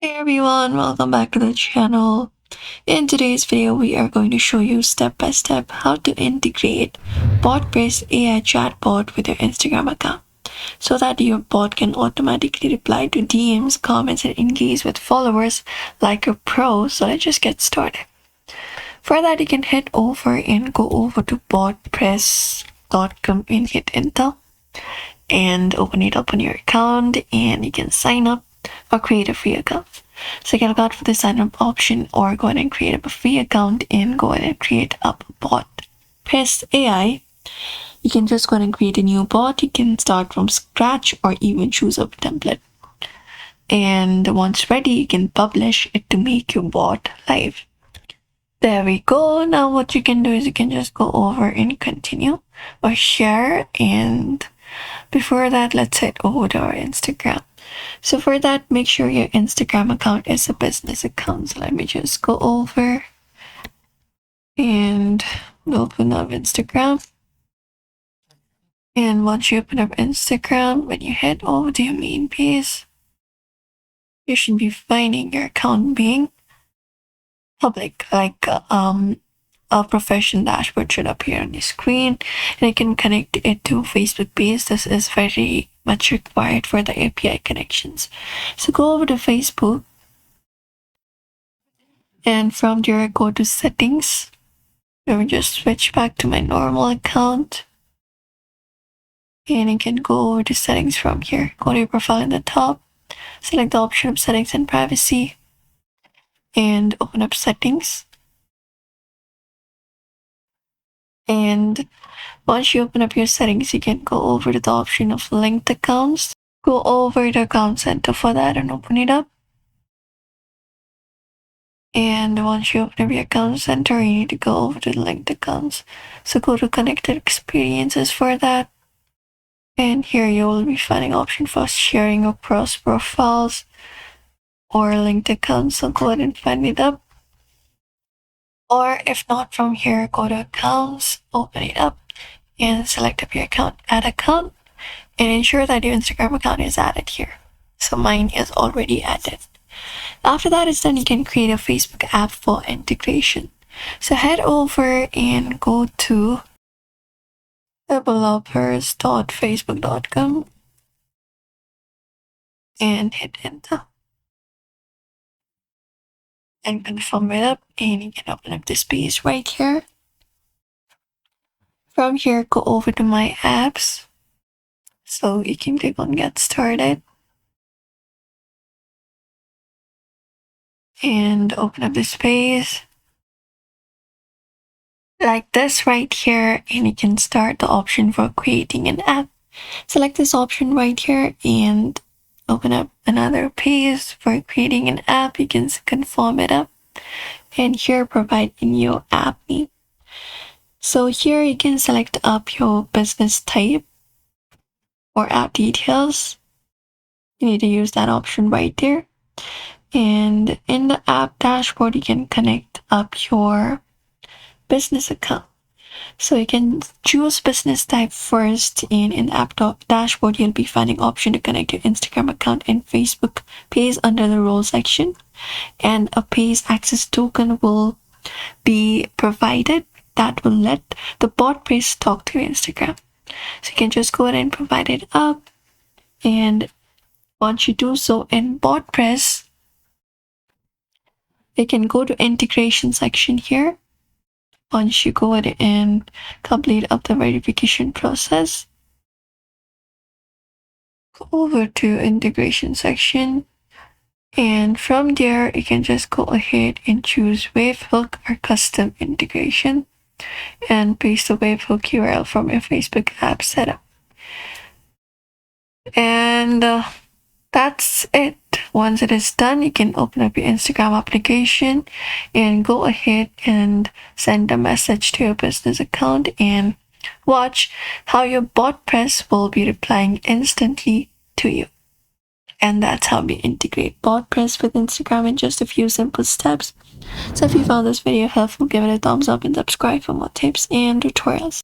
Hey everyone, welcome back to the channel. In today's video, we are going to show you step by step how to integrate Botpress AI chatbot with your Instagram account so that your bot can automatically reply to DMs, comments, and engage with followers like a pro. So let's just get started. For that, you can head over and go over to botpress.com and hit enter and open it up on your account, and you can sign up or create a free account. So you can look out for the sign up option or go ahead and create up a free account and go ahead and create up a bot. Press AI. You can just go ahead and create a new bot. You can start from scratch or even choose a template. And once ready, you can publish it to make your bot live. There we go. Now what you can do is you can just go over and continue or share. And before that, let's head over to our Instagram. So for that, make sure your Instagram account is a business account. So let me just go over and open up Instagram. And once you open up Instagram, when you head over to your main page, you should be finding your account being public, like a professional dashboard should appear on the screen, and you can connect it to Facebook page. This is very much required for the API connections. So go over to Facebook, and from there go to settings. Let me just switch back to my normal account, and you can go over to settings from here. Go to your profile in the top, select the option of settings and privacy, and open up settings. And once you open up your settings, you can go over to the option of linked accounts. Go over to account center for that and open it up. And once you open up your account center, you need to go over to the linked accounts. So go to connected experiences for that. And here you will be finding option for sharing across profiles or linked accounts. So go ahead and find it up. Or if not, from here, go to accounts, open it up, and select up your account, add account, and ensure that your Instagram account is added here. So mine is already added. After that is done, you can create a Facebook app for integration. So head over and go to developers.facebook.com and hit enter. And confirm it up, and you can open up this page right here. From here, go over to my apps. So you can click on get started. And open up this page. Like this right here, and you can start the option for creating an app. Select this option right here and open up another page for creating an app. You can confirm it up, and here provide a new app name. So here you can select up your business type or app details. You need to use that option right there. And in the app dashboard, you can connect up your business account. So you can choose business type first, and in the app dashboard, you'll be finding option to connect your Instagram account and Facebook page under the role section. And a page access token will be provided that will let the Botpress talk to your Instagram. So you can just go ahead and provide it up. And once you do so in Botpress, you can go to integration section here. Once you go ahead and complete up the verification process, go over to integration section, and from there you can just go ahead and choose webhook or custom integration and paste the webhook URL from your Facebook app setup. And that's it. Once it is done, you can open up your Instagram application and go ahead and send a message to your business account and watch how your Botpress will be replying instantly to you. And that's how we integrate Botpress with Instagram in just a few simple steps. So if you found this video helpful, give it a thumbs up and subscribe for more tips and tutorials.